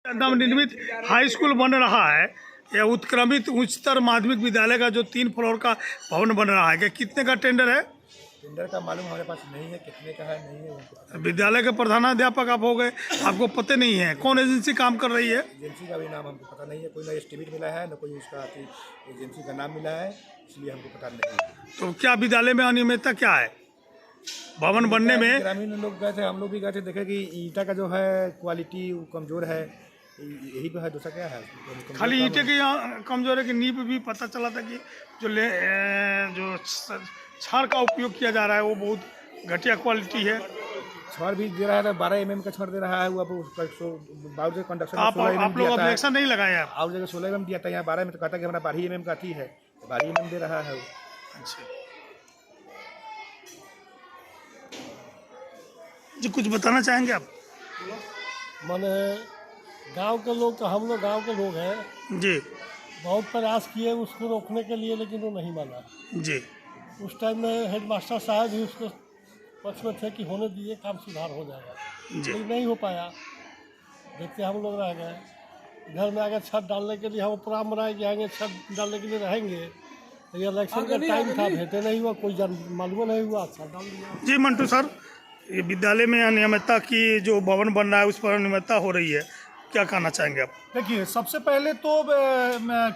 नवनिर्मित high school बन रहा है। यह उत्क्रमित उच्चतर माध्यमिक विद्यालय का जो 3 फ्लोर का भवन बन रहा है। क्या कितने का टेंडर है? टेंडर का मालूम हमारे पास नहीं है, कितने का है नहीं है। विद्यालय के प्रधानाध्यापक आप हो गए, आपको पता नहीं है कौन एजेंसी काम कर रही है? एजेंसी का भी नाम हमको पता नहीं है। कोई ना एस्टीमेट मिला है, न कोई उसका एजेंसी का नाम मिला है, इसलिए हमको पता नहीं है। तो क्या विद्यालय में अनियमितता क्या है भवन बनने में? ग्रामीण लोग गए थे, हम लोग भी गए थे, देखे कि ईंटा का जो है क्वालिटी कमजोर है, यही तो है, दूसरा क्या है। खाली ईंटे की कमजोर है कि नींव भी पता चला था कि जो छड़ का उपयोग किया जा रहा है वो बहुत घटिया क्वालिटी है। छड़ भी दे रहा है, 12 mm का छड़ दे रहा है वो। अब कंडक्शन आप लोग ऑब्जेक्शन नहीं लगाए? और जगह 16 mm दिया था, यहाँ 12 mm तो कहता कि हमारा 12 mm का थी है, 12 mm दे रहा है वो। अच्छा जी, कुछ बताना चाहेंगे आप? माने गांव के लोग, हम लोग गांव के लोग हैं जी। बहुत प्रयास किए उसको रोकने के लिए, लेकिन वो नहीं माना जी। उस टाइम में हेडमास्टर साहब भी उसको पक्ष में थे कि होने दिए, काम सुधार हो जाएगा, लेकिन नहीं हो पाया। देखते हम लोग रह गए। घर में आगे छत डालने के लिए हम प्रोग्राम बनाए कि आएंगे, छत डालने के लिए रहेंगे। ये इलेक्शन का टाइम था, भेंटे नहीं हुआ, कोई मालूम नहीं हुआ, छत डाल दिया। जी मंटू सर, ये विद्यालय में अनियमितता की जो भवन बन रहा है उस पर अनियमितता हो रही है, क्या कहना चाहेंगे आप? देखिए, सबसे पहले तो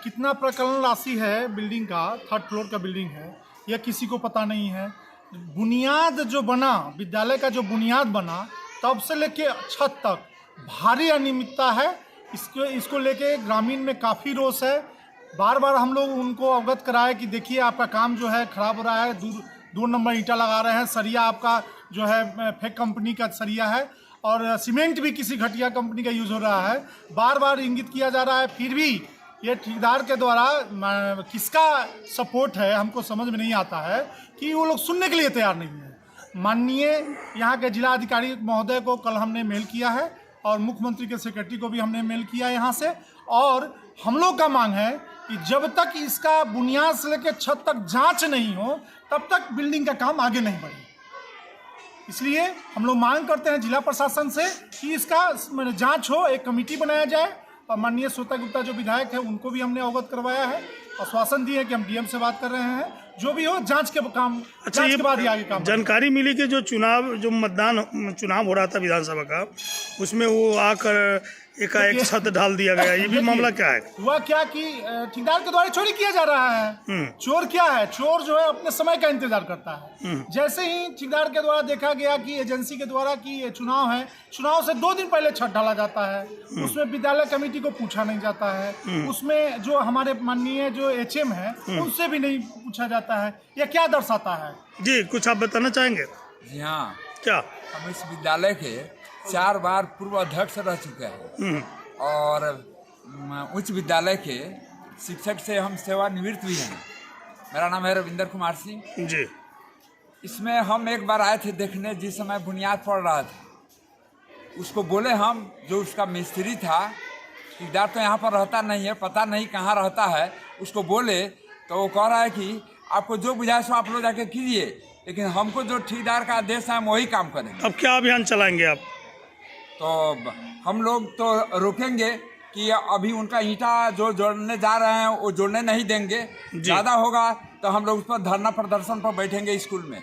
कितना प्रकलन राशि है बिल्डिंग का, 3rd फ्लोर का बिल्डिंग है, यह किसी को पता नहीं है। बुनियाद जो बना, विद्यालय का जो बुनियाद बना, तब से लेके छत तक भारी अनियमितता है। इसको लेके ग्रामीण में काफ़ी रोष है। बार बार हम लोग उनको अवगत कराए कि देखिए आपका काम जो है खराब हो रहा है, 2 नंबर ईंटा लगा रहे हैं, सरिया आपका जो है फेक कंपनी का सरिया है, और सीमेंट भी किसी घटिया कंपनी का यूज़ हो रहा है। बार बार इंगित किया जा रहा है, फिर भी ये ठेकेदार के द्वारा किसका सपोर्ट है हमको समझ में नहीं आता है कि वो लोग सुनने के लिए तैयार नहीं है। माननीय यहाँ के जिला अधिकारी महोदय को कल हमने मेल किया है, और मुख्यमंत्री के सेक्रेटरी को भी हमने मेल किया है यहाँ से। और हम लोग का मांग है कि जब तक इसका बुनियाद से लेकर छत तक जांच नहीं हो, तब तक बिल्डिंग का काम आगे नहीं बढ़े। इसलिए हम लोग मांग करते हैं जिला प्रशासन से कि इसका जांच हो, एक कमेटी बनाया जाए। और माननीय श्वेता गुप्ता जो विधायक है उनको भी हमने अवगत करवाया है, आश्वासन दिए कि हम डीएम से बात कर रहे हैं, जो भी हो जांच के काम। अच्छा, जांच के बाद ही आगे काम। जानकारी मिली कि जो चुनाव हो रहा था विधानसभा का, उसमें वो आकर एकाएक छत ढाल दिया गया, ये भी मामला क्या है? हुआ क्या कि ठेकेदार के द्वारा चोरी किया जा रहा है। चोर क्या है? चोर जो है अपने समय का इंतजार करता है। जैसे ही ठेकेदार के द्वारा देखा गया कि एजेंसी के द्वारा कि ये चुनाव है, चुनाव से 2 दिन पहले छत ढाला जाता है, उसमें विद्यालय कमेटी को पूछा नहीं जाता है, उसमें जो हमारे माननीय जो HM है उनसे भी नहीं पूछा जाता है। यह क्या दर्शाता है? जी, कुछ आप बताना चाहेंगे? जी हाँ, क्या? हम इस विद्यालय के 4 बार पूर्व अध्यक्ष रह चुके हैं, और उच्च विद्यालय के शिक्षक से हम सेवानिवृत्त भी हैं। मेरा नाम है रविंदर कुमार सिंह जी। इसमें हम एक बार आए थे देखने, जिस समय बुनियाद पड़ रहा था। उसको बोले हम, जो उसका मिस्त्री था, ठेकेदार तो यहाँ पर रहता नहीं है, पता नहीं कहाँ रहता है, उसको बोले तो वो कह रहा है कि आपको जो बुझाए सो आप लोग जाके कीजिए, लेकिन हमको जो ठेकेदार का आदेश है हम वही काम करेंगे। अब क्या अभियान चलाएंगे आप? तो हम लोग तो रोकेंगे कि अभी उनका ईंटा जो जोड़ने जा रहे हैं वो जोड़ने नहीं देंगे। ज़्यादा होगा तो हम लोग उस पर धरना प्रदर्शन पर बैठेंगे स्कूल में।